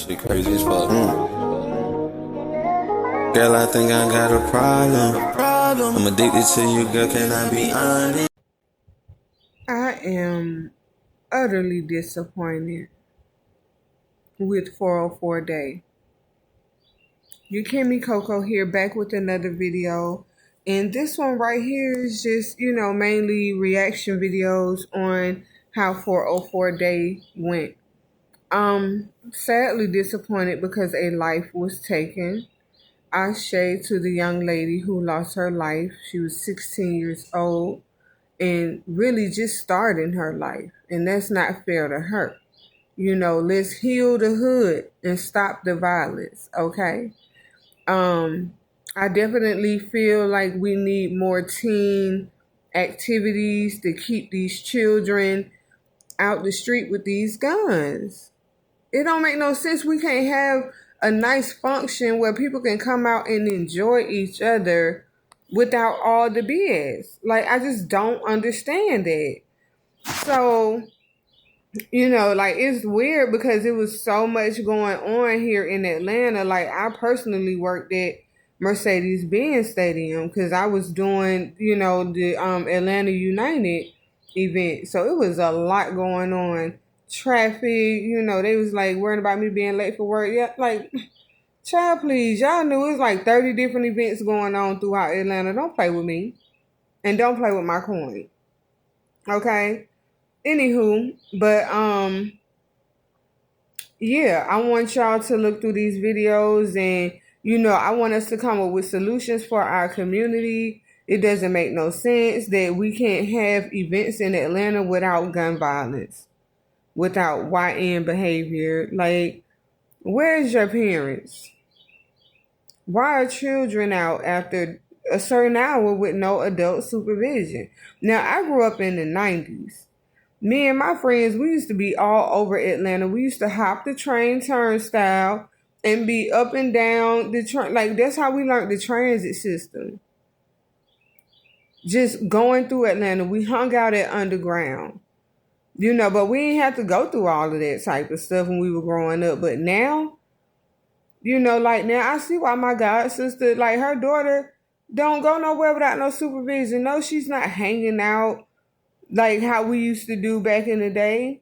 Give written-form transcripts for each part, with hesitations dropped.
shit crazy as fuck. Girl, I think I got a problem. I'm addicted to you, girl, can I be honest? I am utterly disappointed with 404 Day. You Kimmy Coco here, back with another video. And this one right here is just, mainly reaction videos on how 404 Day went. Sadly disappointed because a life was taken. I shade to the young lady who lost her life. She was 16 years old and really just starting her life. And that's not fair to her. Let's heal the hood and stop the violence, okay? I definitely feel like we need more teen activities to keep these children out the street with these guns. It don't make no sense. We can't have a nice function where people can come out and enjoy each other without all the BS. Like, I just don't understand it. So, it's weird because it was so much going on here in Atlanta. Like, I personally worked at Mercedes-Benz Stadium because I was doing, the Atlanta United event. So it was a lot going on. Traffic, they was like worrying about me being late for work. Yeah, like, child, please. Y'all knew it was like 30 different events going on throughout Atlanta. Don't play with me. And don't play with my coin. Okay? Anywho, but yeah, I want y'all to look through these videos and I want us to come up with solutions for our community. It doesn't make no sense that we can't have events in Atlanta without gun violence, without YN behavior. Like, where's your parents? Why are children out after a certain hour with no adult supervision? Now, I grew up in the 90s. Me and my friends, we used to be all over Atlanta. We used to hop the train turnstile and be up and down the train. Like, that's how we learned the transit system. Just going through Atlanta. We hung out at Underground. But we didn't have to go through all of that type of stuff when we were growing up. But now, now I see why my god sister, like, her daughter don't go nowhere without no supervision. No, she's not hanging out like how we used to do back in the day,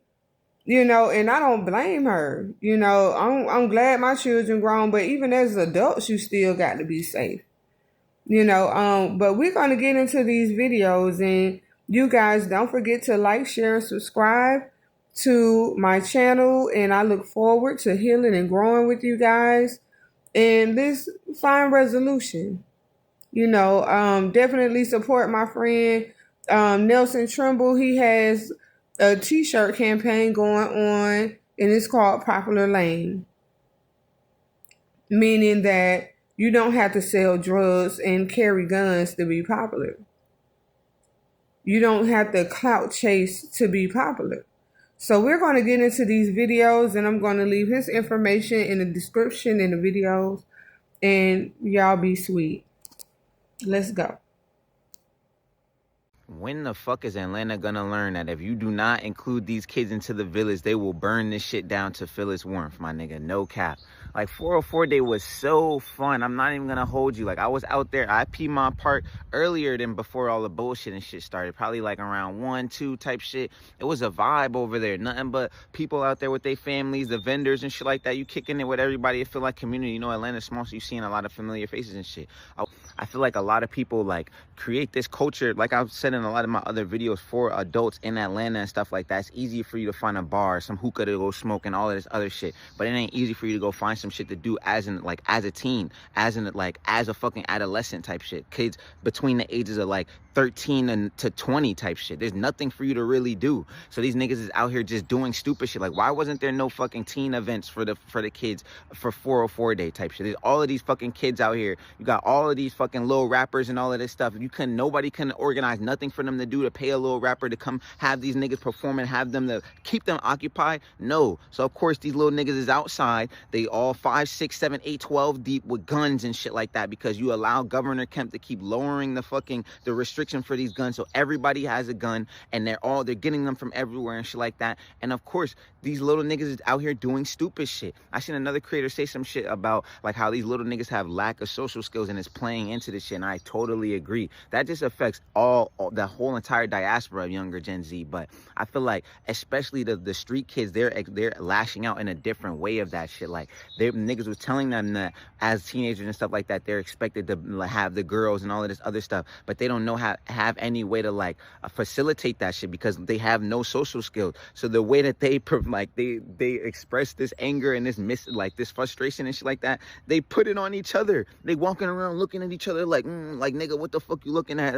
and I don't blame her. I'm glad my children grown, but even as adults, you still got to be safe, but we're going to get into these videos, and you guys don't forget to like, share, and subscribe to my channel, and I look forward to healing and growing with you guys, and this find resolution. Definitely support my friend Nelson Trimble. He has a t-shirt campaign going on, and it's called Popular Lane, meaning that you don't have to sell drugs and carry guns to be popular. You don't have to clout chase to be popular. So we're going to get into these videos, and I'm going to leave his information in the description in the videos, and y'all be sweet. Let's go. When the fuck is Atlanta gonna learn that if you do not include these kids into the village, they will burn this shit down to feel its warmth, my nigga? No cap. Like, 404 Day was so fun. I'm not even gonna hold you. Like, I was out there. I peed my part earlier than before all the bullshit and shit started. Probably like around 1, 2 type shit. It was a vibe over there. Nothing but people out there with their families, the vendors and shit like that. You kicking it with everybody. It feel like community. Atlanta's small, so you seeing a lot of familiar faces and shit. I feel like a lot of people like create this culture, like I've said in a lot of my other videos, for adults in Atlanta and stuff like that. It's easy for you to find a bar, some hookah to go smoke, and all of this other shit. But it ain't easy for you to go find some shit to do as a teen, as a fucking adolescent type shit. Kids between the ages of like 13 to 20 type shit. There's nothing for you to really do. So these niggas is out here just doing stupid shit. Like, why wasn't there no fucking teen events for the kids for 404 Day type shit? There's all of these fucking kids out here. You got all of these fucking little rappers and all of this stuff. Nobody can organize nothing for them to do, to pay a little rapper to come have these niggas perform and have them to keep them occupied. No. So of course these little niggas is outside. They all 5, 6, 7, 8, 12 deep with guns and shit like that, because you allow Governor Kemp to keep lowering the restriction for these guns, so everybody has a gun, and they're getting them from everywhere and shit like that. And of course, these little niggas is out here doing stupid shit. I seen another creator say some shit about like how these little niggas have lack of social skills and it's playing into this shit, and I totally agree. That just affects all the whole entire diaspora of younger Gen Z. But I feel like especially the street kids, they're lashing out in a different way of that shit. Like niggas was telling them that as teenagers and stuff like that, they're expected to have the girls and all of this other stuff, but they don't know how have any way to like facilitate that shit because they have no social skills. So the way that they express this anger and this frustration and shit like that, they put it on each other. They walking around looking at each other like nigga, what the fuck you looking at?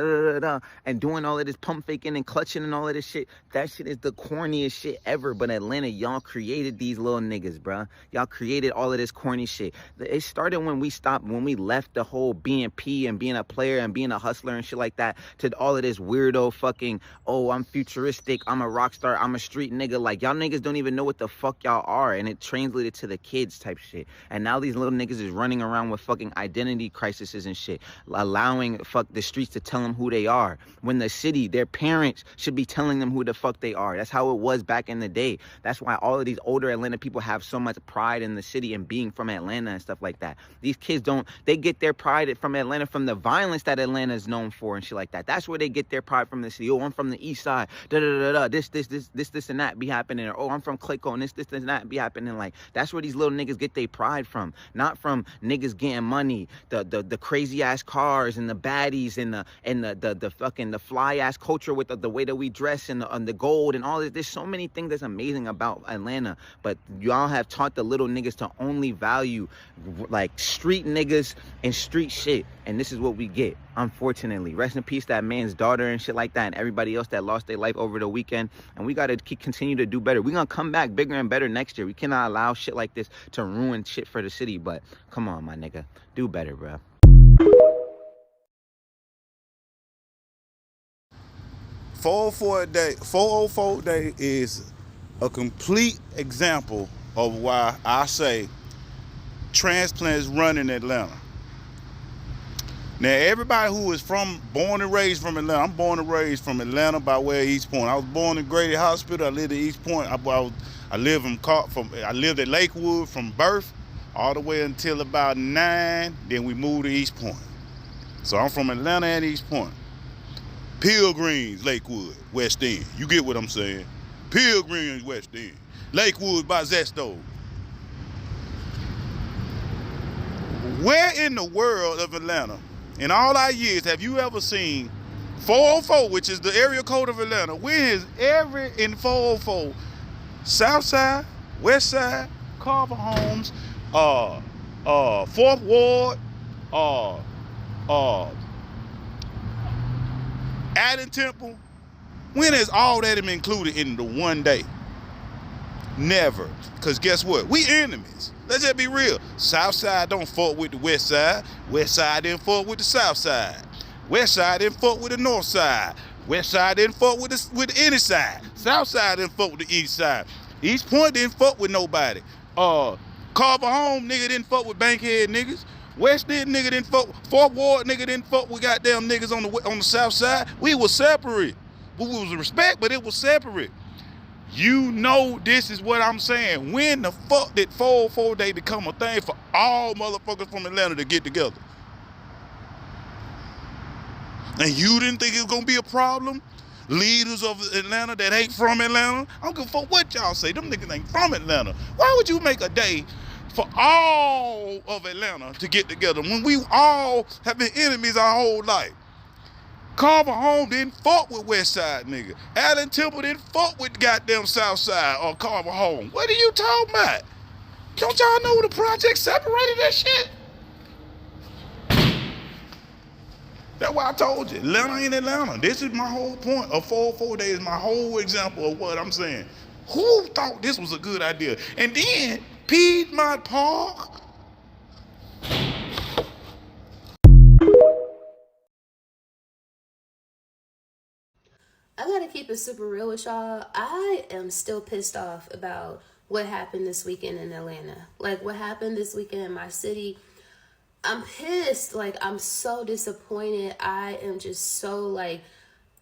And doing all of this pump faking and clutching and all of this shit. That shit is the corniest shit ever. But Atlanta, y'all created these little niggas, bruh. Y'all created all of this corny shit. It started when we left the whole being P and being a player and being a hustler and shit like that to all of this weirdo fucking, oh, I'm futuristic, I'm a rock star, I'm a street nigga. Like, y'all niggas don't even know what the fuck y'all are, and it translated to the kids type shit. And now these little niggas is running around with fucking identity crises and shit, allowing the streets to tell them who they are, when the city, their parents should be telling them who the fuck they are. That's how it was back in the day. That's why all of these older Atlanta people have so much pride in the city and being from Atlanta and stuff like that. These kids they get their pride from Atlanta from the violence that Atlanta is known for and shit like that. That's where they get their pride from, the city. Oh, I'm from the east side, this and that be happening. Or, oh, I'm from Clayco and this and that be happening. Like, that's where these little niggas get their pride from, not from niggas getting money, the crazy ass cars and the baddies and the fucking the fly ass culture with the way that we dress and the gold and all this. There's so many things that's amazing about Atlanta, but y'all have taught the little niggas to only value like street niggas and street shit, and this is what we get, unfortunately. Rest in peace that man's daughter and shit like that, and everybody else that lost their life over the weekend. And we gotta continue to do better. We're gonna come back bigger and better next year. We cannot allow shit like this to ruin shit for the city. But come on, my nigga, do better, bro. 404 day is a complete example of why I say transplants run in Atlanta. Now, everybody who is born and raised from Atlanta, I'm born and raised from Atlanta by way of East Point. I was born in Grady Hospital. I lived at East Point. I lived at Lakewood from birth all the way until about 9. Then we moved to East Point. So I'm from Atlanta and East Point. Pilgrims, Lakewood, West End. You get what I'm saying? Pilgrims, West End. Lakewood by Zesto. Where in the world of Atlanta, in all our years, have you ever seen 404, which is the area code of Atlanta? Where is in 404, South Side, West Side, Carver Homes, 4th Ward, Adden Temple? When is all that included in the one day? Never. Because guess what? We enemies. Let's just be real. South Side don't fuck with the West Side. West Side didn't fuck with the South Side. West Side didn't fuck with the North Side. West Side didn't fuck with the any side. South Side didn't fuck with the East Side. East Point didn't fuck with nobody. Carver Home nigga didn't fuck with Bankhead niggas. West End nigga didn't fuck. 4th Ward nigga didn't fuck with goddamn niggas on the South Side. We was separate. We was respect, but it was separate. You know this is what I'm saying. When the fuck did 404 day become a thing for all motherfuckers from Atlanta to get together? And you didn't think it was gonna be a problem? Leaders of Atlanta that ain't from Atlanta? I don't give a fuck what y'all say. Them niggas ain't from Atlanta. Why would you make a day for all of Atlanta to get together when we all have been enemies our whole life? Carver Home didn't fuck with West Side nigga. Adden Temple didn't fuck with goddamn South Side or Carver Home. What are you talking about? Don't y'all know the project separated that shit? That's why I told you, Atlanta ain't Atlanta. This is my whole point of 404 Day is my whole example of what I'm saying. Who thought this was a good idea? And then Piedmont Park. I gotta keep it super real with y'all. I am still pissed off about what happened this weekend in Atlanta. Like, what happened this weekend in my city. I'm pissed. Like, I'm so disappointed. I am just so, like,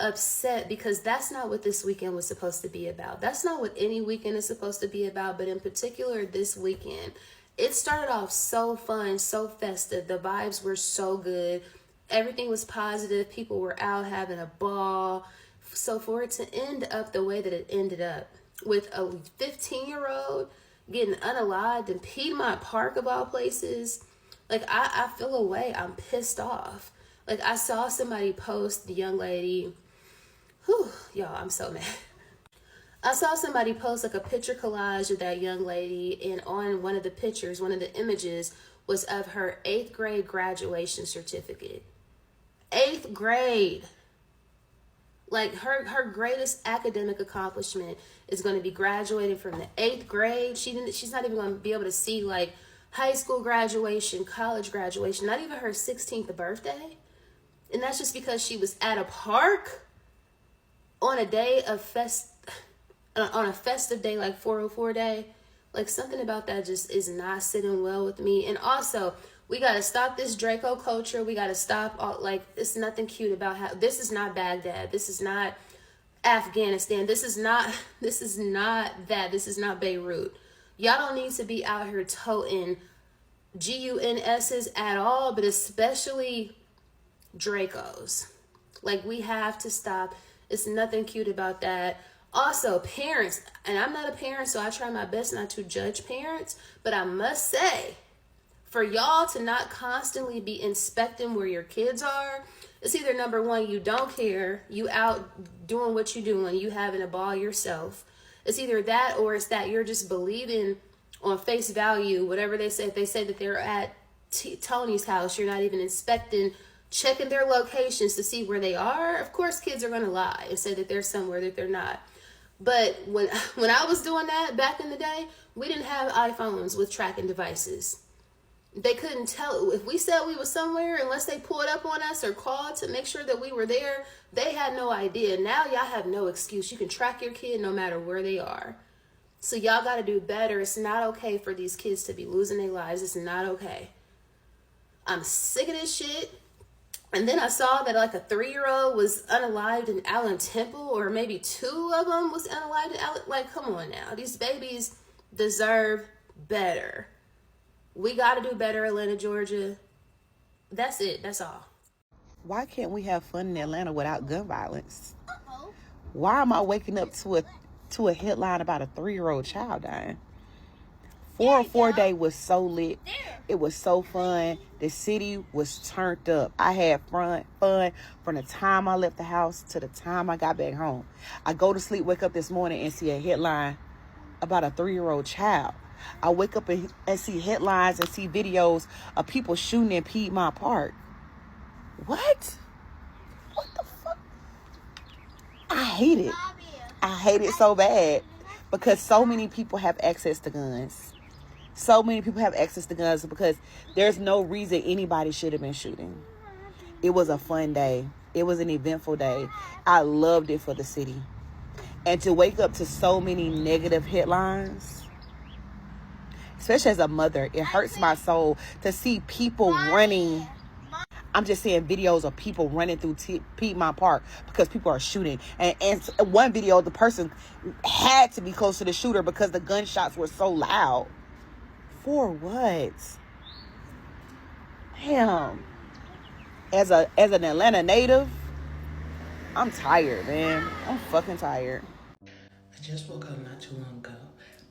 upset because that's not what this weekend was supposed to be about. That's not what any weekend is supposed to be about, but in particular this weekend. It started off so fun, so festive. The vibes were so good. Everything was positive. People were out having a ball. So for it to end up the way that it ended up, with a 15-year-old getting unalived in Piedmont Park of all places, like, I feel away. I'm pissed off. Like, I saw somebody post the young lady. Whew, y'all, I'm so mad. I saw somebody post like a picture collage of that young lady, and on one of the pictures, one of the images was of her 8th grade graduation certificate. 8th grade. Like, her greatest academic accomplishment is going to be graduating from the 8th grade. She's not even going to be able to see, like, high school graduation, college graduation, not even her 16th birthday. And that's just because she was at a park on a day of on a festive day, like 404 day. Like, something about that just is not sitting well with me. And also, we got to stop this Draco culture. We got to stop all, like, it's nothing cute about how, this is not Baghdad. This is not Afghanistan. This is not that. This is not Beirut. Y'all don't need to be out here toting GUNS's at all, but especially Dracos. Like, we have to stop. It's nothing cute about that. Also, parents, and I'm not a parent, so I try my best not to judge parents, but I must say, for y'all to not constantly be inspecting where your kids are, it's either number one, you don't care, you out doing what you're doing, you having a ball yourself. It's either that, or it's that you're just believing on face value, whatever they say. If they say that they're at Tony's house, you're not even inspecting, checking their locations to see where they are. Of course, kids are going to lie and say that they're somewhere that they're not. But when I was doing that back in the day, we didn't have iPhones with tracking devices. They couldn't tell if we said we were somewhere unless they pulled up on us or called to make sure that we were there. They had no idea. Now y'all have no excuse. You can track your kid no matter where they are. So y'all got to do better. It's not okay for these kids to be losing their lives. It's not okay. I'm sick of this shit. And then I saw that like a 3-year-old was unalived in Allen Temple, or maybe 2 of them was unalived in Allen. Like, come on now. These babies deserve better. We got to do better, Atlanta, Georgia. That's it. That's all. Why can't we have fun in Atlanta without gun violence? Why am I waking up to a headline about a 3-year-old child dying? 404 day was so lit. It was so fun. The city was turned up. I had fun from the time I left the house to the time I got back home. I go to sleep, wake up this morning and see a headline about a 3-year-old child. I wake up and see headlines and see videos of people shooting in Piedmont Park. What? What the fuck? I hate it. I hate it so bad because so many people have access to guns. So many people have access to guns because there's no reason anybody should have been shooting. It was a fun day. It was an eventful day. I loved it for the city. And to wake up to so many negative headlines, especially as a mother, it hurts my soul to see people running. I'm just seeing videos of people running through Piedmont Park because people are shooting. And one video, the person had to be close to the shooter because the gunshots were so loud. For what? Damn. As an Atlanta native, I'm tired, man. I'm fucking tired. I just woke up not too long ago,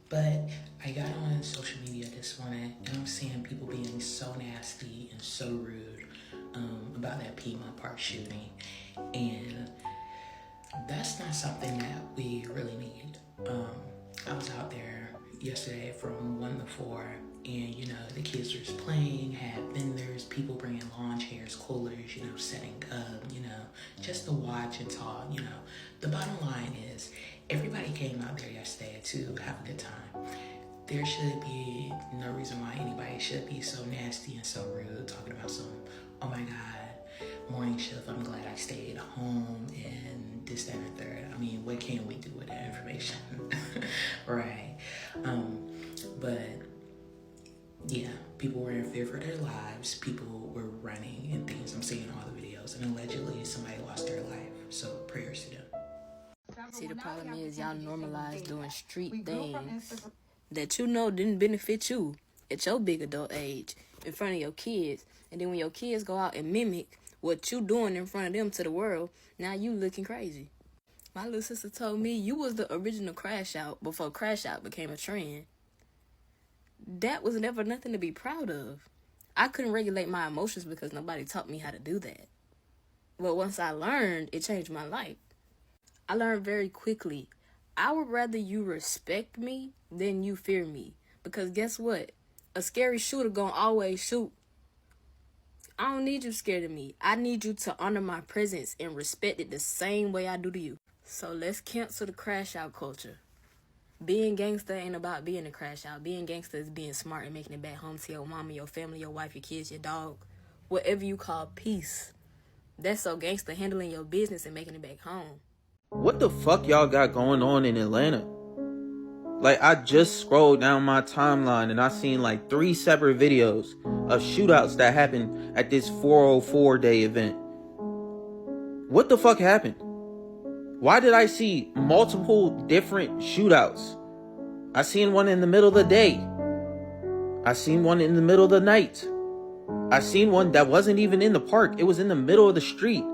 but I got on social media this morning and I'm seeing people being so nasty and so rude about that Piedmont Park shooting, and that's not something that we really need. I was out there yesterday from 1 to 4, and the kids were just playing, had vendors, people bringing lawn chairs, coolers, setting up, just to watch and talk. The bottom line is everybody came out there yesterday to have a good time. There should be no reason why anybody should be so nasty and so rude, talking about some, oh my God, morning shift, I'm glad I stayed home, and this, that, and third. I mean, what can we do with that information? Right. But yeah, people were in fear for their lives. People were running and things. I'm seeing all the videos, and allegedly somebody lost their life. So prayers to them. See, the problem is y'all normalize doing street things that you know didn't benefit you at your big adult age in front of your kids. And then when your kids go out and mimic what you doing in front of them to the world, now you looking crazy. My little sister told me you was the original crash out before crash out became a trend. That was never nothing to be proud of. I couldn't regulate my emotions because nobody taught me how to do that. But once I learned, it changed my life. I learned very quickly. I would rather you respect me than you fear me. Because guess what? A scary shooter gonna always shoot. I don't need you scared of me. I need you to honor my presence and respect it the same way I do to you. So let's cancel the crash out culture. Being gangster ain't about being a crash out. Being gangster is being smart and making it back home to your mama, your family, your wife, your kids, your dog. Whatever you call peace. That's so gangster, handling your business and making it back home. What the fuck y'all got going on in Atlanta? Like, I just scrolled down my timeline and I seen like 3 separate videos of shootouts that happened at this 404 day event. What the fuck happened? Why did I see multiple different shootouts? I seen one in the middle of the day. I seen one in the middle of the night. I seen one that wasn't even in the park. It was in the middle of the street.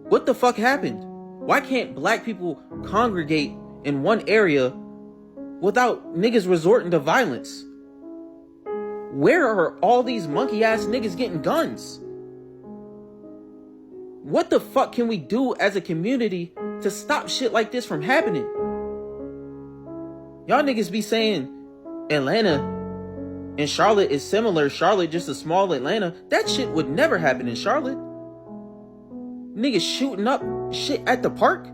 What the fuck happened? Why can't black people congregate in one area without niggas resorting to violence? Where are all these monkey ass niggas getting guns? What the fuck can we do as a community to stop shit like this from happening? Y'all niggas be saying Atlanta and Charlotte is similar. Charlotte just a small Atlanta. That shit would never happen in Charlotte. Niggas shooting up shit at the park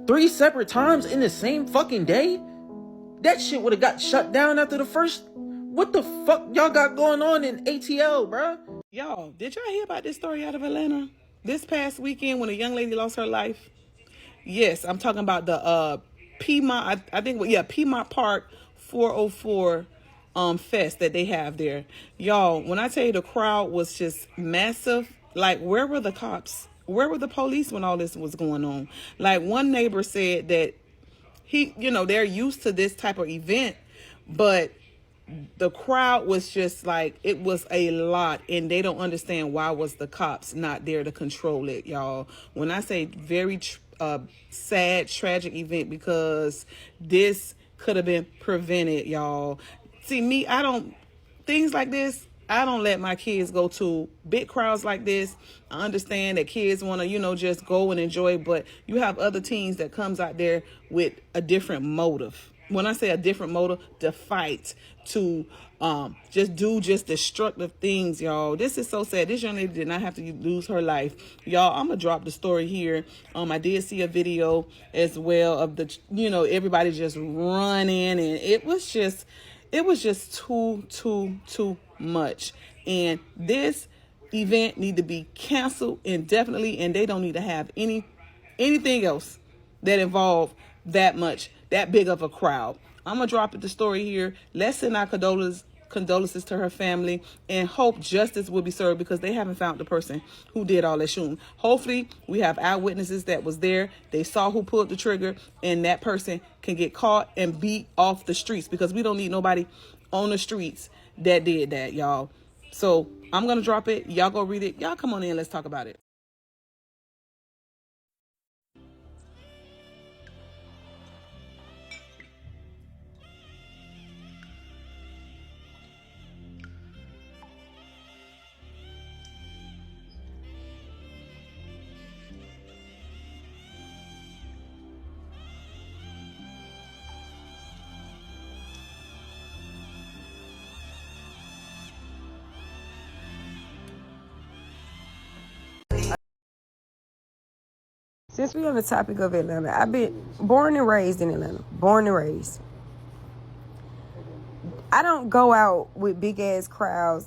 3 separate times in the same fucking day. That shit would have got shut down after the first. What the fuck y'all got going on in ATL, bruh? Y'all, did y'all hear about this story out of Atlanta this past weekend when a young lady lost her life? Yes, I'm talking about the Piedmont, I think, Piedmont Park 404 fest that they have there. Y'all, when I tell you the crowd was just massive, like, where were the cops? Where were the police when all this was going on? Like, one neighbor said that they're used to this type of event, but the crowd was just like, it was a lot, and they don't understand why was the cops not there to control it, y'all. When I say very sad, tragic event, because this could have been prevented, y'all. See, me, things like this, I don't let my kids go to big crowds like this. I understand that kids want to, just go and enjoy, but you have other teens that comes out there with a different motive. When I say a different motive, to fight, to just do destructive things, y'all. This is so sad. This young lady did not have to lose her life. Y'all, I'm going to drop the story here. I did see a video as well of everybody just running, and it was just too much. And this event need to be canceled indefinitely, and they don't need to have anything else that involve that big of a crowd. I'm gonna drop the story here. Let's send our condolences to her family and hope justice will be served, because they haven't found the person who did all that shooting. Hopefully we have eyewitnesses that was there. They saw who pulled the trigger, and that person can get caught and beat off the streets, because we don't need nobody on the streets that did that, y'all. So I'm gonna drop it. Y'all go read it. Y'all come on in. Let's talk about it. Since we're on the topic of Atlanta, I've been born and raised in Atlanta. Born and raised. I don't go out with big ass crowds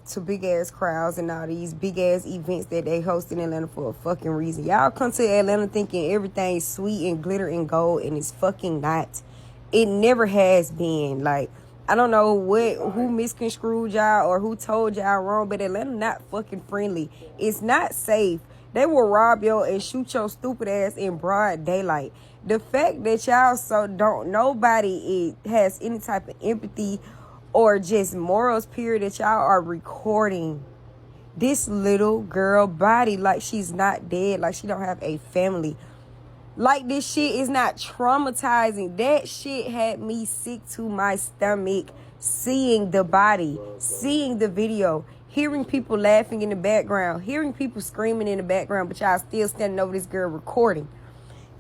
and all these big ass events that they host in Atlanta for a fucking reason. Y'all come to Atlanta thinking everything's sweet and glitter and gold, and it's fucking not. It never has been. Like, I don't know who misconstrued y'all or who told y'all wrong, but Atlanta not fucking friendly. It's not safe. They will rob you and shoot your stupid ass in broad daylight. The fact that y'all nobody has any type of empathy or just morals, period, that y'all are recording this little girl body like she's not dead, like she don't have a family. Like, this shit is not traumatizing. That shit had me sick to my stomach, seeing the body, seeing the video, hearing people laughing in the background, hearing people screaming in the background, but y'all still standing over this girl recording.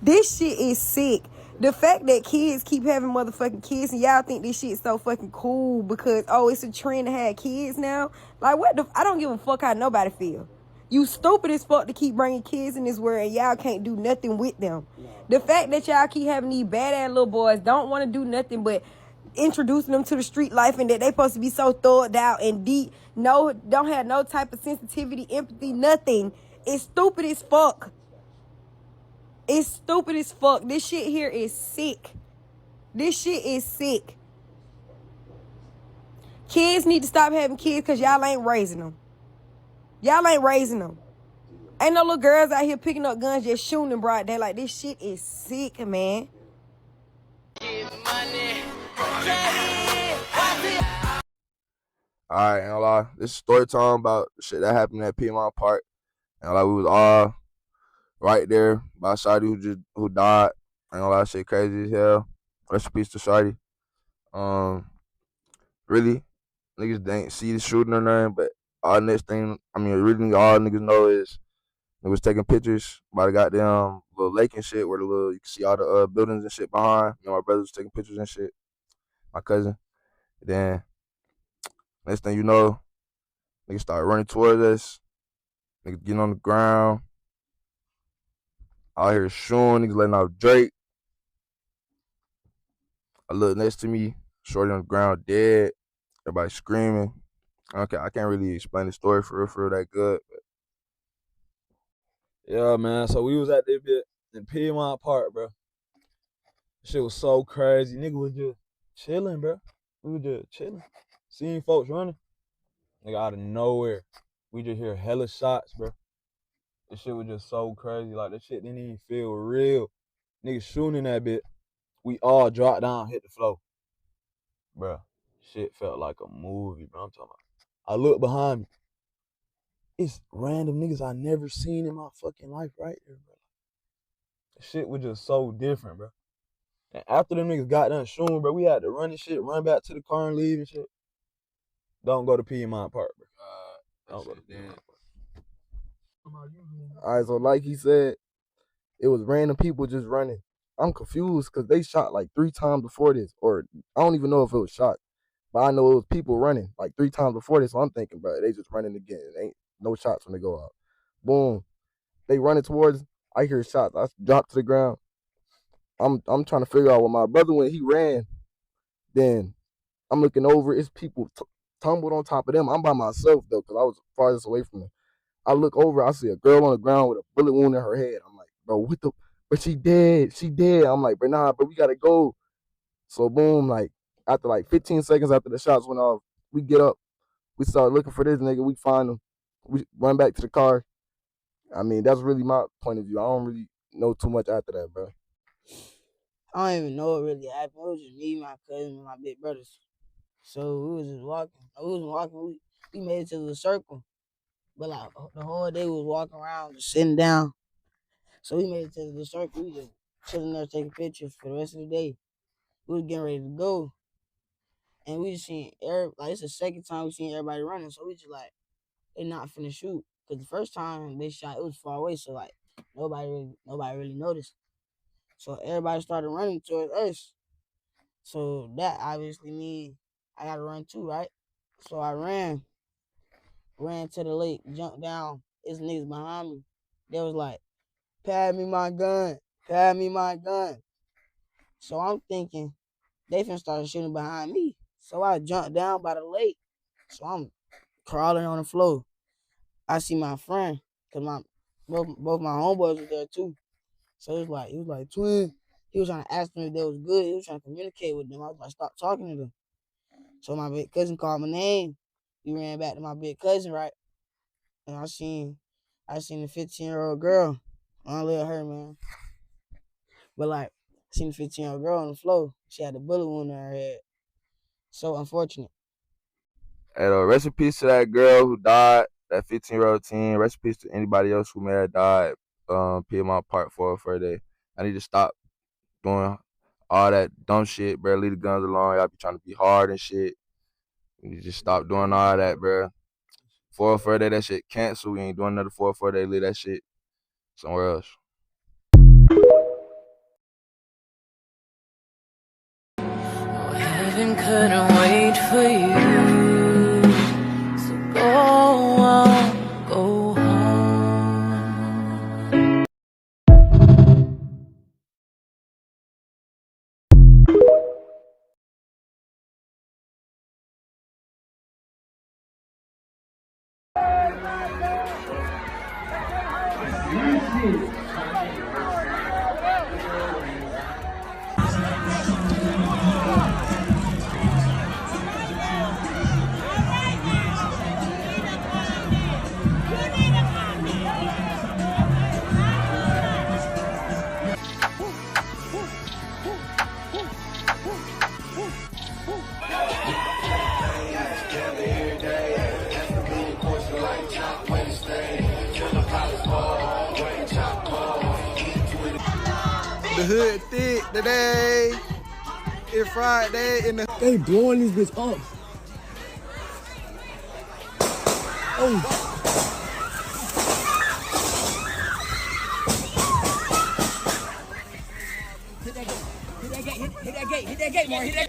This shit is sick. The fact that kids keep having motherfucking kids and y'all think this shit is so fucking cool because, oh, it's a trend to have kids now. Like, I don't give a fuck how nobody feel. You stupid as fuck to keep bringing kids in this world and y'all can't do nothing with them. The fact that y'all keep having these badass little boys don't want to do nothing but introducing them to the street life and that they supposed to be so thugged out and deep, don't have no type of sensitivity, empathy, nothing. It's stupid as fuck. It's stupid as fuck. This shit here is sick. This shit is sick. Kids need to stop having kids because y'all ain't raising them. Y'all ain't raising them. Ain't no little girls out here picking up guns just shooting in broad daylight. This shit is sick, man. Alright, ain't gonna lie. This is story time about shit that happened at Piedmont Park. And like we was all right there by Shawty who died. Ain't gonna lie, shit crazy as hell. Rest in peace to Shawty. Really, niggas didn't see the shooting or nothing, but all next thing, really all niggas know is they was taking pictures by the goddamn little lake and shit where you can see all the buildings and shit behind. My brother was taking pictures and shit. My cousin. Then next thing you know, niggas start running towards us. Niggas getting on the ground. Out here shooting, niggas letting out Drake. I look next to me, shorty on the ground dead. Everybody screaming. Okay, I can't really explain the story for real that good. But yeah, man. So we was at this bit in Piedmont Park, bro. Shit was so crazy. Nigga was just chilling, bro. We was just chilling. Seeing folks running. Nigga out of nowhere. We just hear hella shots, bro. This shit was just so crazy. Like, that shit didn't even feel real. Nigga shooting in that bit. We all dropped down, hit the floor. Bro, shit felt like a movie, bro. I'm talking about. I look behind me. It's random niggas I never seen in my fucking life right there, bro. The shit was just so different, bro. And after them niggas got done shooting, bro, we had to run and shit, run back to the car and leave and shit. Don't go to Piedmont Park, bro. Don't go to Piedmont Park. Alright, so like he said, it was random people just running. I'm confused because they shot like 3 times before this, or I don't even know if it was shot, but I know it was people running like 3 times before this. So I'm thinking, bro, they just running again. It ain't no shots when they go out. Boom, they running towards. I hear shots. I drop to the ground. I'm trying to figure out what my brother when he ran. Then I'm looking over. It's people tumbled on top of them. I'm by myself though, because I was farthest away from them. I look over. I see a girl on the ground with a bullet wound in her head. I'm like, bro, what the? But she dead. She dead. I'm like, but nah, but we gotta go. So boom, like after like 15 seconds after the shots went off, we get up. We start looking for this nigga. We find him. We run back to the car. I mean, that's really my point of view. I don't really know too much after that, bro. I don't even know what really happened. It was just me, my cousin, and my big brothers. So we was just walking. We made it to the circle. But like the whole day we was walking around, just sitting down. So we made it to the circle. We just chilling there taking pictures for the rest of the day. We was getting ready to go. And we just seen it's the second time we seen everybody running. So we just like, they not finna shoot. Cause the first time they shot, it was far away. So like nobody really noticed. So everybody started running towards us. So that obviously means I gotta run too, right? So I ran to the lake, jumped down. It's niggas behind me. They was like, "Pad me my gun, pad me my gun." So I'm thinking they finna start shooting behind me. So I jumped down by the lake. So I'm crawling on the floor. I see my friend, cause both my homeboys was there too. So he was like, twin. He was trying to ask them if they was good. He was trying to communicate with them. I was like, stop talking to them. So my big cousin called my name. We ran back to my big cousin, right? And I seen a 15-year-old girl. I don't let her, man. But like, I seen a 15-year-old girl on the floor. She had a bullet wound in her head. So unfortunate. Hey, rest in peace to that girl who died, that 15-year-old teen. Rest in peace to anybody else who may have died. Piedmont Park for day. I need to stop doing all that dumb shit, bro. Leave the guns alone. Y'all be trying to be hard and shit. You just stop doing all that, bro. 404 day, that shit canceled. We ain't doing another 404 day. Leave that shit somewhere else. Heaven couldn't wait for you, so go on, go home. The hood thick today. It's Friday and they blowing this bitch up. Oh. Hit that gate, more, hit that.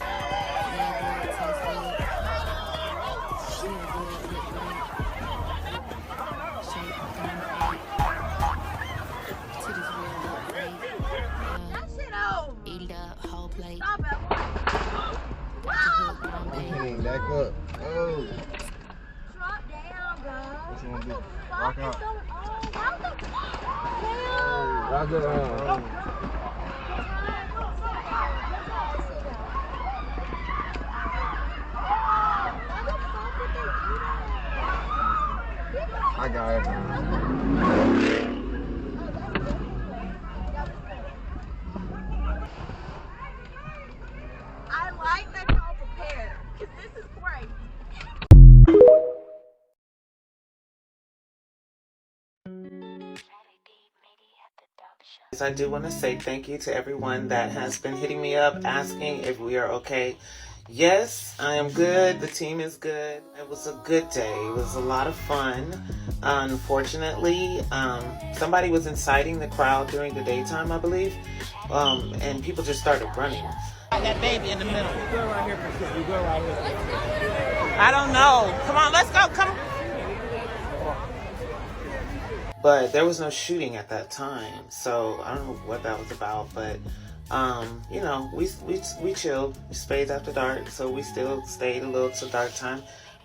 Eat up, whole plate. Back up. Oh. Drop down, girl. What you want to do? Rock out. Rock it on. I got it. I like that y'all prepared, because this is crazy. I do want to say thank you to everyone that has been hitting me up asking if we are okay. Yes, I am good. The team is good. It was a good day. It was a lot of fun. Unfortunately, somebody was inciting the crowd during the daytime, I believe, and people just started running. That baby in the middle. You go right here for sure. You go right here. I don't know. Come on, let's go. Come on. But there was no shooting at that time, so I don't know what that was about. But you know, we chilled. Spades after dark, so we still stayed a little till dark time.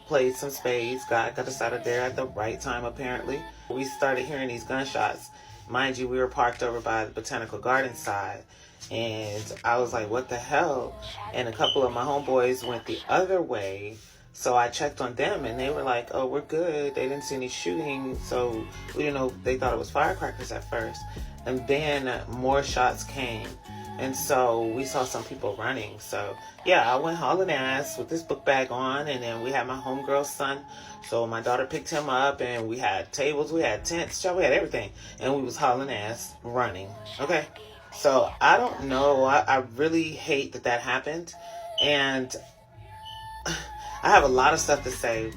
Played some spades. Got us out of there at the right time. Apparently, we started hearing these gunshots. Mind you, we were parked over by the Botanical Garden side, and I was like, "What the hell?" And a couple of my homeboys went the other way. So I checked on them, and they were like, "Oh, we're good. They didn't see any shooting." So we didn't know. They thought it was firecrackers at first. And then more shots came. And so we saw some people running. So yeah, I went hauling ass with this book bag on. And then we had my homegirl's son. So my daughter picked him up, and we had tables, we had tents, we had everything. And we was hauling ass running. Okay. So I don't know. I really hate that happened. And I have a lot of stuff to say,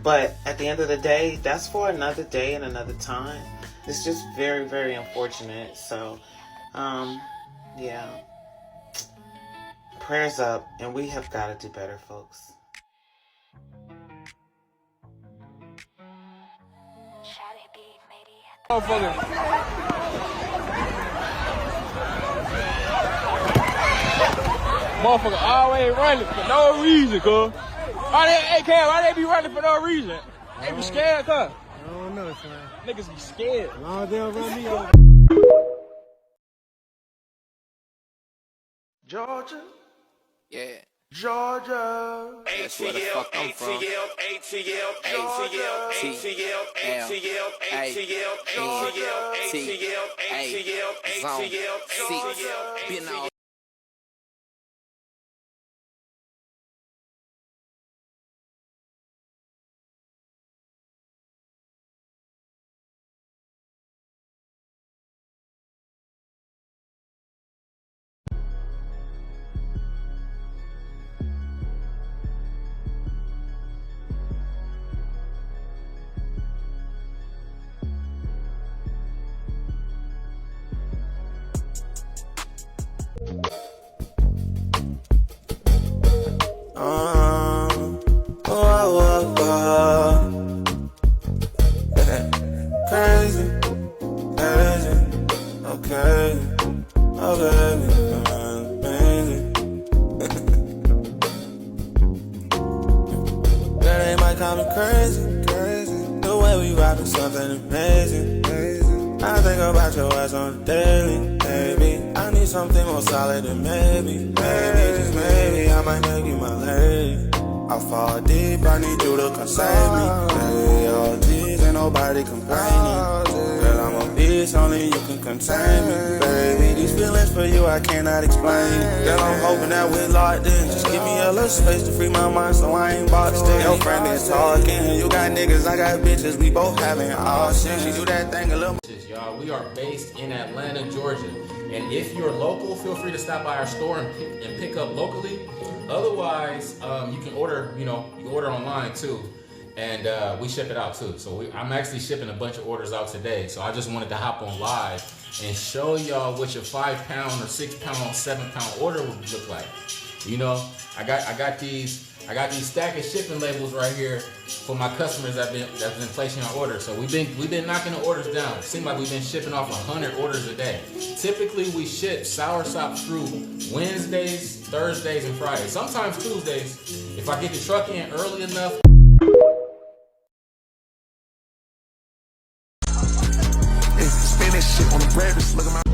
but at the end of the day, that's for another day and another time. It's just very, very unfortunate. So, yeah. Prayers up, and we have got to do better, folks. Motherfucker always running for no reason, cuz. Hey, Cam, why they be running for no reason? They be scared, cuz. I don't know, son. Niggas be scared. As long as they don't run me over. Georgia. Yeah. Georgia. That's where the fuck I'm from. ATL, Been all Crazy, crazy, okay, oh baby, amazing. Girl, they might call me crazy, crazy. The way we rockin' something amazing, amazing. I think about your ass on the daily, baby. I need something more solid than maybe, just maybe I might make you my lady. I fall deep, I need you to come save me. Baby, all G's, ain't nobody complaining. Girl, I'm a beast, only you can contain me. Baby, these feelings for you I cannot explain. Girl, I'm hoping that we're locked in. Just give me a little space to free my mind so I ain't boxed in. Your friend is talking, you got niggas, I got bitches, we both having all shit. She do that thing a little. Y'all, we are based in Atlanta, Georgia. And if you're local, feel free to stop by our store and pick up locally. Otherwise, you can order, you can order online too. And we ship it out too. So I'm actually shipping a bunch of orders out today. So I just wanted to hop on live and show y'all what your 5 pound or 6 pound, 7 pound order would look like. I got these stack of shipping labels right here for my customers that's been placing our orders. So we've been knocking the orders down. It seems like we've been shipping off 100 orders a day. Typically we ship soursop through Wednesdays, Thursdays, and Fridays. Sometimes Tuesdays if I get the truck in early enough. Spin that shit on the rabbits, look at my